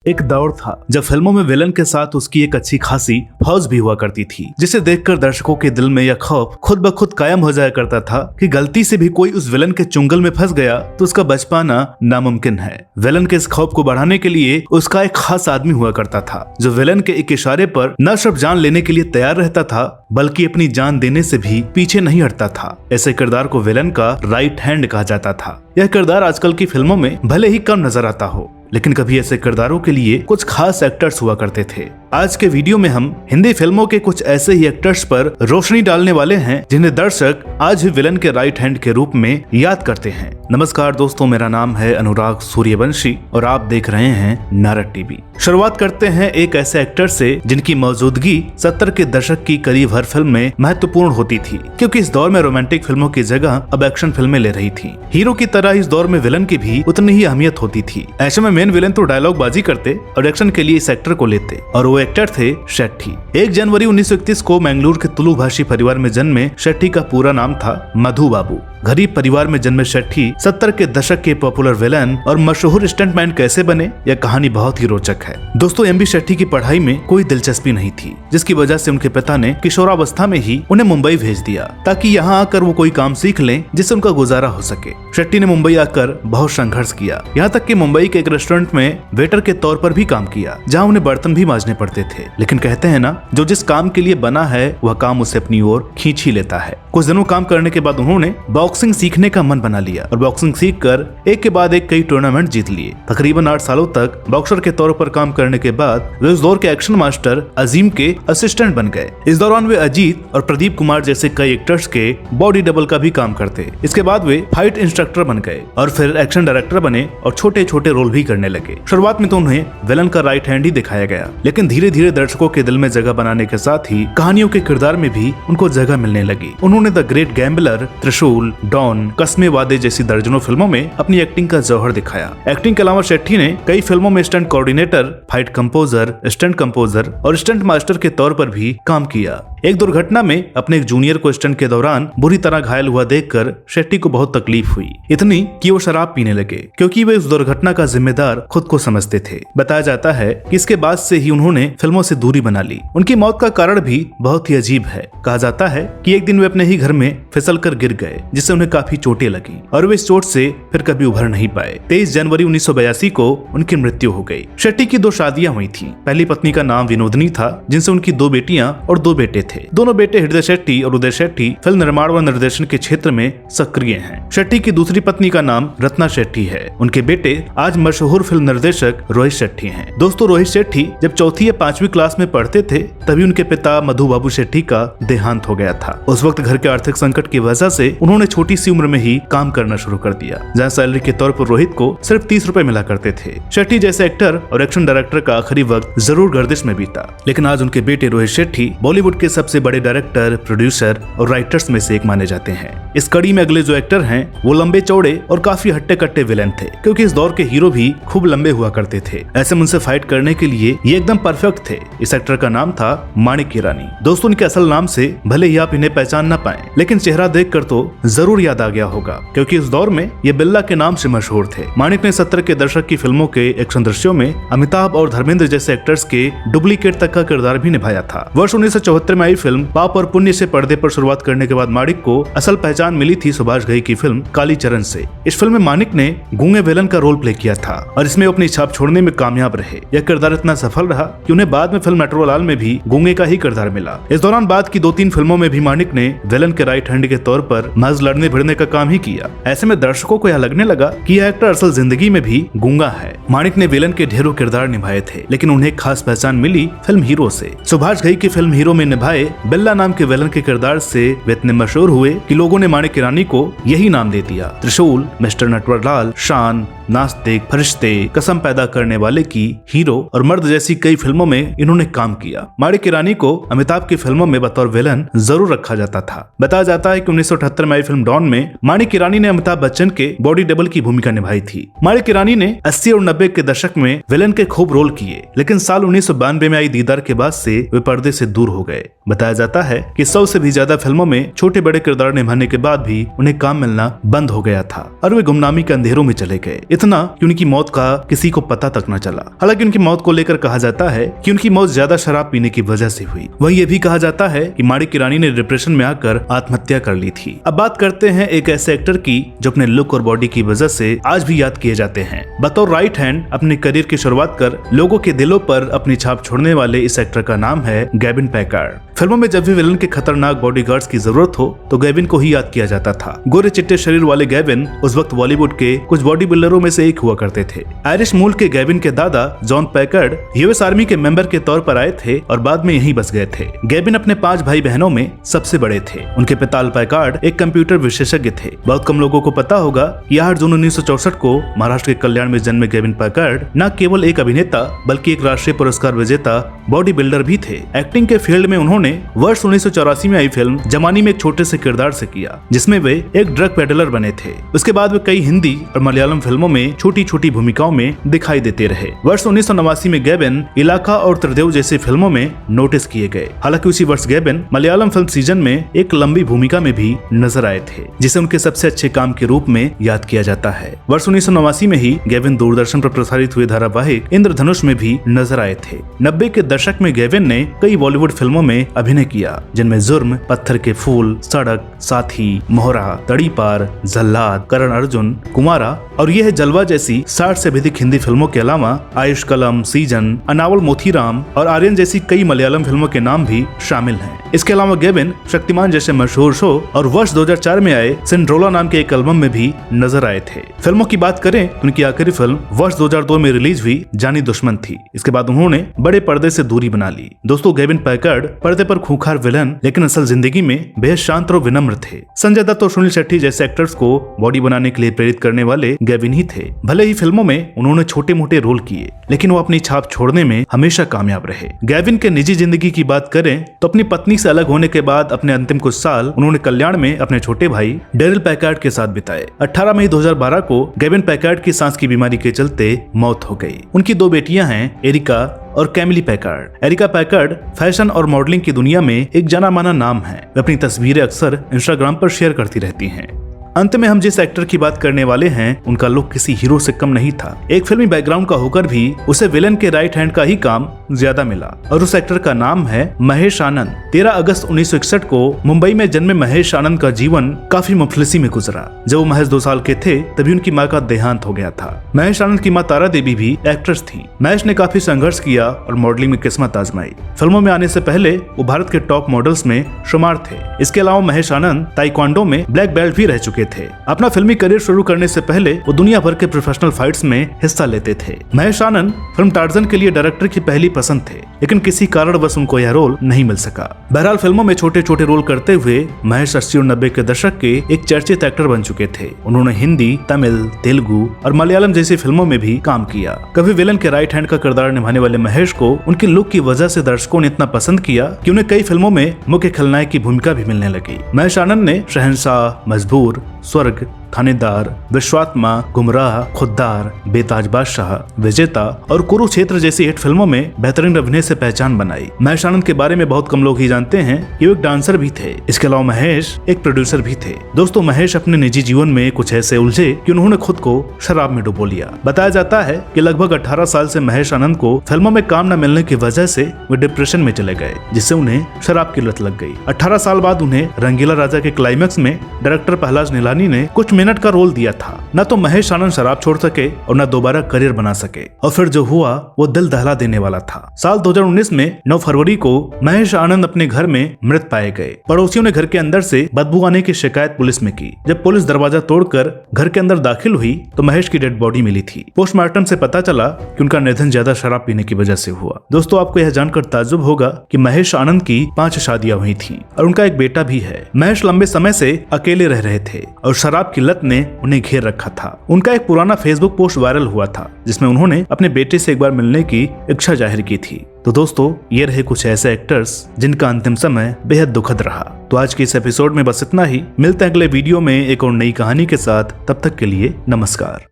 एक दौर था जब फिल्मों में विलन के साथ उसकी एक अच्छी खासी फौज भी हुआ करती थी, जिसे देखकर दर्शकों के दिल में यह खौफ खुद ब खुद कायम हो जाया करता था कि गलती से भी कोई उस विलन के चुंगल में फंस गया तो उसका बच पाना नामुमकिन है। विलन के इस खौफ को बढ़ाने के लिए उसका एक खास आदमी हुआ करता था जो विलन के एक इशारे पर न सिर्फ जान लेने के लिए तैयार रहता था बल्कि अपनी जान देने से भी पीछे नहीं हटता था। ऐसे किरदार को विलन का राइट हैंड कहा जाता था। यह किरदार आजकल की फिल्मों में भले ही कम नजर आता हो, लेकिन कभी ऐसे किरदारों के लिए कुछ खास एक्टर्स हुआ करते थे। आज के वीडियो में हम हिंदी फिल्मों के कुछ ऐसे ही एक्टर्स पर रोशनी डालने वाले हैं जिन्हें दर्शक आज भी विलन के राइट हैंड के रूप में याद करते हैं। नमस्कार दोस्तों, मेरा नाम है अनुराग सूर्यवंशी और आप देख रहे हैं नारद टीवी। शुरुआत करते हैं एक ऐसे एक्टर से जिनकी मौजूदगी 70 के दशक की करीब हर फिल्म में महत्वपूर्ण होती थी, क्योंकि इस दौर में रोमांटिक फिल्मों की जगह अब एक्शन फिल्में ले रही थी। हीरो की तरह इस दौर में विलन की भी उतनी ही अहमियत होती थी। ऐसे में मेन विलन तो डायलॉग बाजी करते और एक्शन के लिए इस एक्टर को लेते, और वो एक्टर थे शेट्टी। 1 जनवरी 1931 को मैंगलोर के तुलु भाषी परिवार में जन्मे शेट्टी का पूरा नाम था मधु बाबू। गरीब परिवार में जन्मे शेट्टी 70 के दशक के पॉपुलर विलन और मशहूर स्टंटमैन कैसे बने, यह कहानी बहुत ही रोचक है। दोस्तों, एमबी शेट्टी की पढ़ाई में कोई दिलचस्पी नहीं थी, जिसकी वजह से उनके पिता ने किशोरावस्था में ही उन्हें मुंबई भेज दिया ताकि यहाँ आकर वो कोई काम सीख लें जिससे उनका गुजारा हो सके। शेट्टी ने मुंबई आकर बहुत संघर्ष किया, यहाँ तक कि मुंबई के एक रेस्टोरेंट में वेटर के तौर पर भी काम किया, जहाँ उन्हें बर्तन भी मांजने पड़ते थे। लेकिन कहते हैं ना, जो जिस काम के लिए बना है वह काम उसे अपनी ओर खींच ही लेता है। कुछ दिनों काम करने के बाद उन्होंने बॉक्सिंग सीखने का मन बना लिया और बॉक्सिंग सीखकर एक के बाद एक कई टूर्नामेंट जीत लिए। तकरीबन 8 सालों तक बॉक्सर के तौर पर काम करने के बाद वे उस दौर के एक्शन मास्टर अजीम के असिस्टेंट बन गए। इस दौरान वे अजीत और प्रदीप कुमार जैसे कई एक्टर्स के बॉडी डबल का भी काम करते। इसके बाद वे फाइट इंस्ट्रक्टर बन गए और फिर एक्शन डायरेक्टर बने और छोटे छोटे रोल भी करने लगे। शुरुआत में तो उन्हें विलन का राइट हैंड ही दिखाया गया, लेकिन धीरे धीरे दर्शकों के दिल में जगह बनाने के साथ ही कहानियों के किरदार में भी उनको जगह मिलने लगी। उन्होंने द ग्रेट गैम्बलर, त्रिशूल, डॉन, कस्मे वादे जैसी दर्जनों फिल्मों में अपनी एक्टिंग का जौहर दिखाया। एक्टिंग के अलावा शेट्टी ने कई फिल्मों में stunt coordinator, fight composer, stunt composer और स्टंट मास्टर के तौर पर भी काम किया। एक दुर्घटना में अपने एक जूनियर को स्टंट के दौरान बुरी तरह घायल हुआ देखकर शेट्टी को बहुत तकलीफ हुई, इतनी कि वो शराब पीने लगे, क्योंकि वे उस दुर्घटना का जिम्मेदार खुद को समझते थे। बताया जाता है कि इसके बाद से ही उन्होंने फिल्मों से दूरी बना ली। उनकी मौत का कारण भी बहुत ही अजीब है। कहा जाता है कि एक दिन वे अपने ही घर में फिसलकर गिर गए, जिससे उन्हें काफी चोटें लगी और वे इस चोट से फिर कभी उभर नहीं पाए। 23 जनवरी 1982 को उनकी मृत्यु हो गई। शेट्टी की 2 शादियां हुई थी। पहली पत्नी का नाम विनोदनी था, जिनसे उनकी 2 बेटियां और 2 बेटे थे। दोनों बेटे हृदय शेट्टी और उदय शेट्टी फिल्म निर्माण व निर्देशन के क्षेत्र में सक्रिय हैं। शेट्टी की दूसरी पत्नी का नाम रत्ना शेट्टी है। उनके बेटे आज मशहूर फिल्म निर्देशक रोहित शेट्टी हैं। दोस्तों, रोहित शेट्टी जब 4वीं या 5वीं क्लास में पढ़ते थे तभी उनके पिता मधु बाबू शेट्टी का देहांत हो गया था। उस वक्त घर के आर्थिक संकट की वजह से उन्होंने छोटी सी उम्र में ही काम करना शुरू कर दिया, जहाँ सैलरी के तौर पर रोहित को सिर्फ 30 रुपए मिला करते थे। शेट्टी जैसे एक्टर और एक्शन डायरेक्टर का आखिरी वक्त जरूर गर्दिश में बीता, लेकिन आज उनके बेटे रोहित शेट्टी बॉलीवुड के सबसे बड़े डायरेक्टर, प्रोड्यूसर और राइटर्स में से एक माने जाते हैं। इस कड़ी में अगले जो एक्टर हैं वो लंबे चौड़े और काफी हट्टे कट्टे विलेन थे, क्योंकि इस दौर के हीरो भी खूब लंबे हुआ करते थे। ऐसे में उनसे फाइट करने के लिए ये एकदम परफेक्ट थे। इस एक्टर का नाम था माणिक ईरानी। दोस्तों, उनके असल नाम से भले ही आप इन्हें पहचान न पाए, लेकिन चेहरा देखकर तो जरूर याद आ गया होगा, क्योंकि इस दौर में ये बिल्ला के नाम से मशहूर थे। माणिक ने 70 के दशक की फिल्मों के एक्शन दृश्यों में अमिताभ और धर्मेंद्र जैसे एक्टर्स के डुप्लीकेट तक का किरदार भी निभाया था। वर्ष 1974 में आई फिल्म पाप और पुण्य से पर्दे पर शुरुआत करने के बाद माणिक को असल पहचान मिली थी सुभाष घई की फिल्म कालीचरण से। इस फिल्म में माणिक ने गूंगे विलन का रोल प्ले किया था और इसमें अपनी छाप छोड़ने में कामयाब रहे। यह किरदार इतना सफल रहा कि उन्हें बाद में फिल्म मेट्रोलाल में भी गूंगे का ही किरदार मिला। इस दौरान बाद की 2-3 फिल्मों में भी माणिक ने विलन के राइट हैंड के तौर पर महज लड़ने भिड़ने का काम ही किया। ऐसे में दर्शकों को यह लगने लगा कि यह एक्टर असल जिंदगी में भी गूंगा है। माणिक ने विलन के ढेरों किरदार निभाए थे, लेकिन उन्हें खास पहचान मिली फिल्म हीरो से। सुभाष घई की फिल्म हीरो में निभाए बिल्ला नाम के विलन के किरदार से वे इतने मशहूर हुए कि लोगों ने माणिक ईरानी को यही नाम दे दिया। त्रिशूल, मिस्टर नटवरलाल, शान, नास्तिक, फरिश्ते, कसम पैदा करने वाले की, हीरो और मर्द जैसी कई फिल्मों में इन्होंने काम किया। माणिक ईरानी को अमिताभ की फिल्मों में बतौर विलन जरूर रखा जाता था। बताया जाता है कि 1978 में आई फिल्म डॉन में माणिक ईरानी ने अमिताभ बच्चन के बॉडी डबल की भूमिका निभाई थी। माणिक ईरानी ने 80 और 90 के दशक में विलन के खूब रोल किए, लेकिन साल 1992 में आई दीदार के बाद से वे पर्दे से दूर हो गए। बताया जाता है कि 100 से भी ज्यादा फिल्मों में छोटे बड़े किरदार निभाने के बाद भी उन्हें काम मिलना बंद हो गया था और वे गुमनामी के अंधेरों में चले गए। इतना कि उनकी मौत का किसी को पता तक न चला। हालांकि उनकी मौत को लेकर कहा जाता है कि उनकी मौत ज्यादा शराब पीने की वजह से हुई। वहीं ये भी कहा जाता है कि माणिक ईरानी ने डिप्रेशन में आकर आत्महत्या कर ली थी। अब बात करते हैं एक ऐसे एक्टर की जो अपने लुक और बॉडी की वजह से आज भी याद किए जाते हैं। बतौर राइट हैंड अपने करियर की शुरुआत कर लोगों के दिलों पर अपनी छाप छोड़ने वाले इस एक्टर का नाम है गेविन पैकार्ड। फिल्मों में जब भी विलन के खतरनाक बॉडीगार्ड्स की जरूरत हो तो गेविन को ही याद किया जाता था। गोरे चिट्टे शरीर वाले गेविन उस वक्त बॉलीवुड के कुछ बॉडी बिल्डरों में से एक हुआ करते थे। आयरिश मूल के गेविन के दादा जॉन पैकार्ड यूएस आर्मी के मेंबर के तौर पर आए थे और बाद में यहीं बस गए थे। गेविन अपने 5 भाई बहनों में सबसे बड़े थे। उनके पिता अल पैकार्ड एक कंप्यूटर विशेषज्ञ थे। बहुत कम लोगों को पता होगा कि 8 जून 1964 को महाराष्ट्र के कल्याण में जन्मे गेविन पैकार्ड न केवल एक अभिनेता बल्कि एक राष्ट्रीय पुरस्कार विजेता बॉडी बिल्डर भी थे। एक्टिंग के फील्ड में उन्होंने वर्ष 1984 में आई फिल्म जमानी में एक छोटे से किरदार से किया, जिसमें वे एक ड्रग पेडलर बने थे। उसके बाद वे कई हिंदी और मलयालम फिल्मों में छोटी छोटी भूमिकाओं में दिखाई देते रहे। वर्ष 1989 में गेविन इलाका और त्रिदेव जैसी फिल्मों में नोटिस किए गए। हालांकि उसी वर्ष गेविन मलयालम फिल्म सीजन में एक लंबी भूमिका में भी नजर आए थे, जिसे उनके सबसे अच्छे काम के रूप में याद किया जाता है। वर्ष 1989 में ही गेविन दूरदर्शन पर प्रसारित हुए धारावाहिक इंद्रधनुष में भी नजर आए थे। 90 के दशक में गेविन ने कई बॉलीवुड फिल्मों में अभिनय किया, जिनमें जुर्म, पत्थर के फूल, सड़क, साथी, मोहरा, तड़ी पार, जल्लाद, करण अर्जुन, कुमारा और यह जलवा जैसी 60 से अधिक हिंदी फिल्मों के अलावा आयुष कलम, सीजन, अनावल मोतीराम और आर्यन जैसी कई मलयालम फिल्मों के नाम भी शामिल हैं। इसके अलावा गेविन शक्तिमान जैसे मशहूर शो और वर्ष 2004 में आए सिंड्रोला नाम के एक एल्बम में भी नजर आए थे। फिल्मों की बात करें तो उनकी आखिरी फिल्म वर्ष 2002 में रिलीज हुई जानी दुश्मन थी। इसके बाद उन्होंने बड़े पर्दे से दूरी बना ली। दोस्तों, गेविन पैकार्ड पर्दे पर खूंखार विलन लेकिन असल जिंदगी में बेहद शांत और विनम्र थे। संजय दत्त और सुनील शेट्टी जैसे एक्टर्स को बॉडी बनाने के लिए प्रेरित करने वाले गेविन ही थे। भले ही फिल्मों में उन्होंने छोटे मोटे रोल किए, लेकिन वो अपनी छाप छोड़ने में हमेशा कामयाब रहे। गेविन के निजी जिंदगी की बात करें तो अपनी पत्नी से अलग होने के बाद अपने अंतिम कुछ साल उन्होंने कल्याण में अपने छोटे भाई डेरिल पैकार्ड के साथ बिताए। 18 मई 2012 को गेविन पैकार्ड की सांस की बीमारी के चलते मौत हो गई। उनकी 2 बेटियां हैं, एरिका और Camille Packard. Erica Packard fashion और मॉडलिंग की दुनिया में एक जाना माना नाम है। वे अपनी तस्वीरें अक्सर इंस्टाग्राम पर शेयर करती रहती हैं। अंत में हम जिस एक्टर की बात करने वाले हैं, उनका लुक किसी हीरो से कम नहीं था। एक फिल्मी बैकग्राउंड का होकर भी उसे विलन के राइट हैंड का ही काम ज्यादा मिला और उस एक्टर का नाम है महेश आनंद। 13 अगस्त 1961 को मुंबई में जन्मे महेश आनंद का जीवन काफी मुफलिसी में गुजरा। जब वो महज 2 साल के थे तभी उनकी माँ का देहांत हो गया था। महेश आनंद की माँ तारा देवी भी एक्ट्रेस थी। महेश ने काफी संघर्ष किया और मॉडलिंग में किस्मत आजमाई। फिल्मों में आने से पहले वो भारत के टॉप मॉडल्स में शुमार थे। इसके अलावा महेश आनंद ताइक्वांडो में ब्लैक बेल्ट भी रह चुके थे। अपना फिल्मी करियर शुरू करने से पहले वो दुनिया भर के प्रोफेशनल फाइट्स में हिस्सा लेते थे। महेश आनंद फिल्म टार्जन के लिए डायरेक्टर की पहली पसंद थे, लेकिन किसी कारणवश उनको यह रोल नहीं मिल सका। बहरहाल फिल्मों में छोटे छोटे रोल करते हुए महेश 80 और 90 के दशक के एक चर्चित एक्टर बन चुके थे। उन्होंने हिंदी, तमिल, तेलुगु और मलयालम जैसी फिल्मों में भी काम किया। कभी विलन के राइट हैंड का किरदार निभाने वाले महेश को उनकी लुक की वजह से दर्शकों ने इतना पसंद किया कि उन्हें कई फिल्मों में मुख्य खलनायक की भूमिका भी मिलने लगी। महेश आनंद ने शहंशाह, मजबूर, स्वर्ग, थानेदार, विश्वात्मा, गुमराह, खुद्दार, बेताज बादशाह, विजेता और कुरुक्षेत्र जैसी हिट फिल्मों में बेहतरीन अभिनय से पहचान बनाई। महेश आनंद के बारे में बहुत कम लोग ही जानते हैं कि वो एक डांसर भी थे। इसके अलावा महेश एक प्रोड्यूसर भी थे। दोस्तों, महेश अपने निजी जीवन में कुछ ऐसे उलझे कि उन्होंने खुद को शराब में डुबो लिया। बताया जाता है कि लगभग 18 साल से महेश आनंद को फिल्मों में काम न मिलने की वजह से वे डिप्रेशन में चले गए, जिससे उन्हें शराब की लत लग गई। 18 साल बाद उन्हें रंगीला राजा के क्लाइमैक्स में डायरेक्टर पहलाज निलानी ने कुछ मिनट का रोल दिया था। न तो महेश आनंद शराब छोड़ सके और न दोबारा करियर बना सके, और फिर जो हुआ वो दिल दहला देने वाला था। साल 2019 में 9 फरवरी को महेश आनंद अपने घर में मृत पाए गए। पड़ोसियों ने घर के अंदर से बदबू आने की शिकायत पुलिस में की। जब पुलिस दरवाजा तोड़कर घर के अंदर दाखिल हुई तो महेश की डेड बॉडी मिली थी। पोस्टमार्टम से पता चला कि उनका निधन ज्यादा शराब पीने की वजह से हुआ। दोस्तों, आपको यह जानकर ताज्जुब होगा कि महेश आनंद की 5 शादियां हुई थी और उनका एक बेटा भी है। महेश लंबे समय से अकेले रह रहे थे और शराब की लत ने उन्हें घेर रखा था। उनका एक पुराना फेसबुक पोस्ट वायरल हुआ था जिसमें उन्होंने अपने बेटे से एक बार मिलने की इच्छा जाहिर की थी। तो दोस्तों, ये रहे कुछ ऐसे एक्टर्स जिनका अंतिम समय बेहद दुखद रहा। तो आज के इस एपिसोड में बस इतना ही। मिलते हैं अगले वीडियो में एक और नई कहानी के साथ। तब तक के लिए नमस्कार।